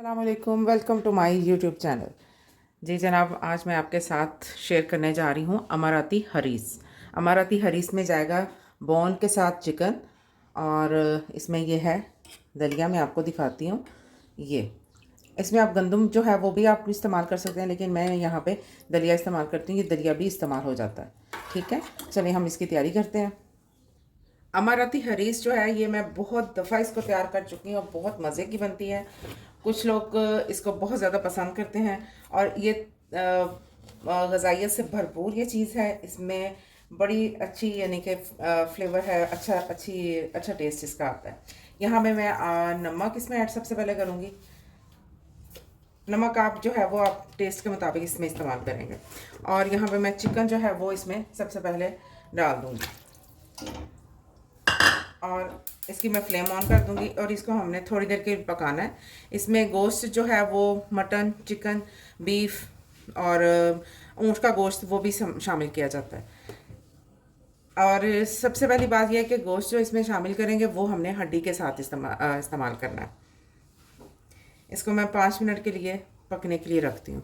अस्सलामुअलैकुम, welcome to my YouTube channel. जी जनाब, आज मैं आपके साथ शेयर करने जा रही हूँ अमाराती हरीस। अमाराती हरीस में जाएगा बोन के साथ चिकन, और इसमें ये है दलिया। मैं आपको दिखाती हूँ। ये इसमें आप गंदम जो है वो भी आप इस्तेमाल कर सकते हैं, लेकिन मैं यहाँ पे दलिया इस्तेमाल करती हूँ। ये दलिया भी इस्तेमाल हो जाता है। ठीक है, चलिए हम इसकी तैयारी करते हैं। अमाराती हरीस जो है ये मैं बहुत दफ़ा इसको तैयार कर चुकी हूँ और बहुत मज़े की बनती है। कुछ लोग इसको बहुत ज़्यादा पसंद करते हैं, और ये ग़ज़ाइयत से भरपूर ये चीज़ है। इसमें बड़ी अच्छी यानी कि फ्लेवर है, अच्छा टेस्ट इसका आता है। यहाँ में मैं नमक इसमें ऐड सबसे पहले करूँगी। नमक आप जो है वो आप टेस्ट के मुताबिक इसमें इस्तेमाल करेंगे। और यहाँ पे मैं चिकन जो है वो इसमें सबसे पहले डाल दूँगी, और इसकी मैं फ्लेम ऑन कर दूंगी, और इसको हमने थोड़ी देर के पकाना है। इसमें गोश्त जो है वो मटन, चिकन, बीफ और ऊँट का गोश्त वो भी शामिल किया जाता है। और सबसे पहली बात यह है कि गोश्त जो इसमें शामिल करेंगे वो हमने हड्डी के साथ इस्तेमाल करना है। इसको मैं 5 मिनट के लिए पकने के लिए रखती हूँ।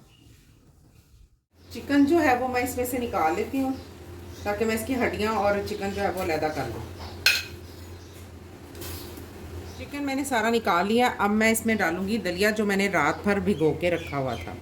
चिकन जो है वो मैं इसमें से निकाल लेती हूँ, ताकि मैं इसकी हड्डियाँ और चिकन जो है वो अलहदा कर लूँ। चिकन मैंने सारा निकाल लिया। अब मैं इसमें डालूंगी दलिया जो मैंने रात भर भिगो के रखा हुआ था।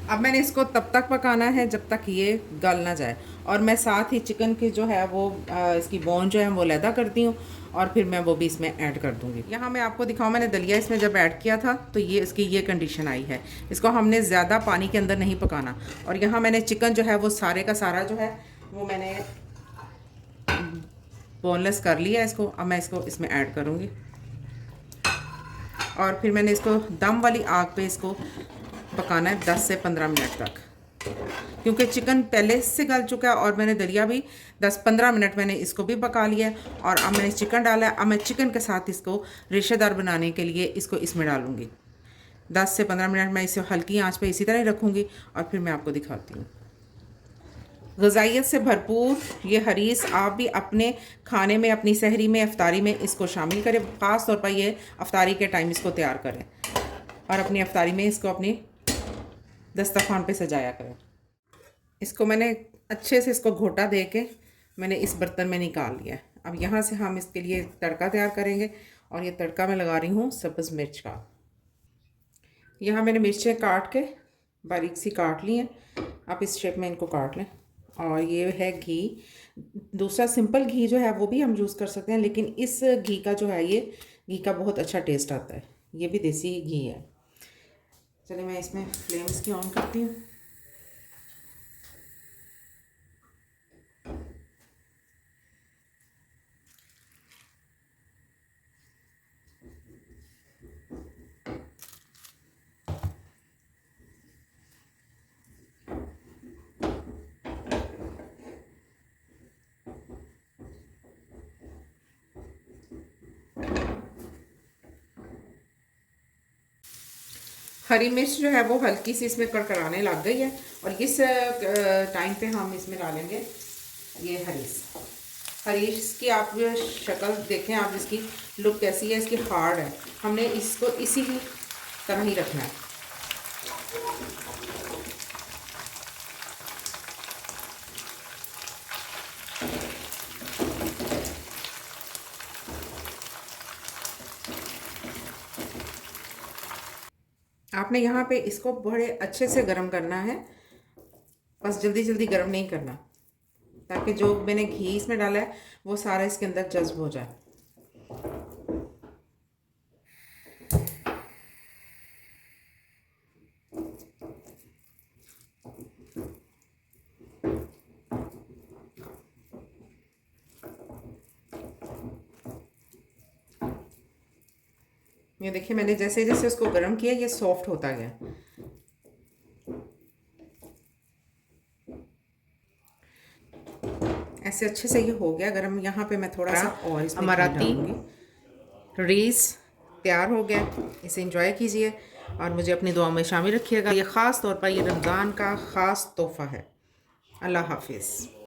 अब मैंने इसको तब तक पकाना है जब तक ये गल ना जाए, और मैं साथ ही चिकन की जो है वो इसकी बोन जो है वो लैदा करती हूँ, और फिर मैं वो भी इसमें ऐड कर दूँगी। यहाँ मैं आपको दिखाऊँ, मैंने दलिया इसमें जब ऐड किया था तो ये इसकी ये कंडीशन आई है। इसको हमने ज़्यादा पानी के अंदर नहीं पकाना। और यहाँ मैंने चिकन जो है वो सारे का सारा जो है वो मैंने बोनलेस कर लिया इसको। अब मैं इसको इसमें ऐड करूँगी, और फिर मैंने इसको दम वाली आग पे इसको पकाना है 10 से 15 मिनट तक, क्योंकि चिकन पहले से गल चुका है, और मैंने दलिया भी 10-15 मिनट मैंने इसको भी पका लिया है। और अब मैंने चिकन डाला है। अब मैं चिकन के साथ इसको रेशेदार बनाने के लिए इसको इसमें डालूँगी। 10 से 15 मिनट मैं इसे हल्की आंच पे इसी तरह ही रखूँगी, और फिर मैं आपको दिखाती हूँ। ग़ज़ाइयत से भरपूर ये हरीस आप भी अपने खाने में, अपनी सहरी में, अफ्तारी में इसको शामिल करें। ख़ास तौर पर ये अफ्तारी के टाइम इसको तैयार करें, और अपनी अफ्तारी में इसको अपनी दस्तरखान पे सजाया करें। इसको मैंने अच्छे से इसको घोटा दे के मैंने इस बर्तन में निकाल लिया है। अब यहाँ से हम इसके लिए तड़का तैयार करेंगे, और ये तड़का मैं लगा रही हूँ सब्ज़ मिर्च का। यहाँ मैंने मिर्चें काट के बारीक सी काट ली हैं। आप इस शेप में इनको काट लें। और ये है घी। दूसरा सिंपल घी जो है वो भी हम यूज़ कर सकते हैं, लेकिन इस घी का जो है ये घी का बहुत अच्छा टेस्ट आता है। ये भी देसी घी है। चलिए मैं इसमें फ्लेम इसकी ऑन करती हूँ। हरी मिर्च जो है वो हल्की सी इसमें कड़कड़ाने लग गई है, और इस टाइम पे हम इसमें डालेंगे ये हरीस। हरीस की आप शक्ल देखें, आप इसकी लुक कैसी है, इसकी हार्ड है। हमने इसको इसी की तरह ही रखना है। आपने यहाँ पे इसको बड़े अच्छे से गर्म करना है, बस जल्दी जल्दी गर्म नहीं करना, ताकि जो मैंने घी इसमें डाला है वो सारा इसके अंदर जज्ब हो जाए। ये देखिए, मैंने जैसे जैसे उसको गर्म किया ये सॉफ्ट होता गया। ऐसे अच्छे से ये हो गया गरम। यहाँ पे मैं थोड़ा सा और इसमें अमाराती रीस तैयार हो गया। इसे एंजॉय कीजिए और मुझे अपनी दुआओं में शामिल रखिएगा। ये ख़ास तौर पर ये रमज़ान का ख़ास तोहफ़ा है। अल्लाह हाफिज़।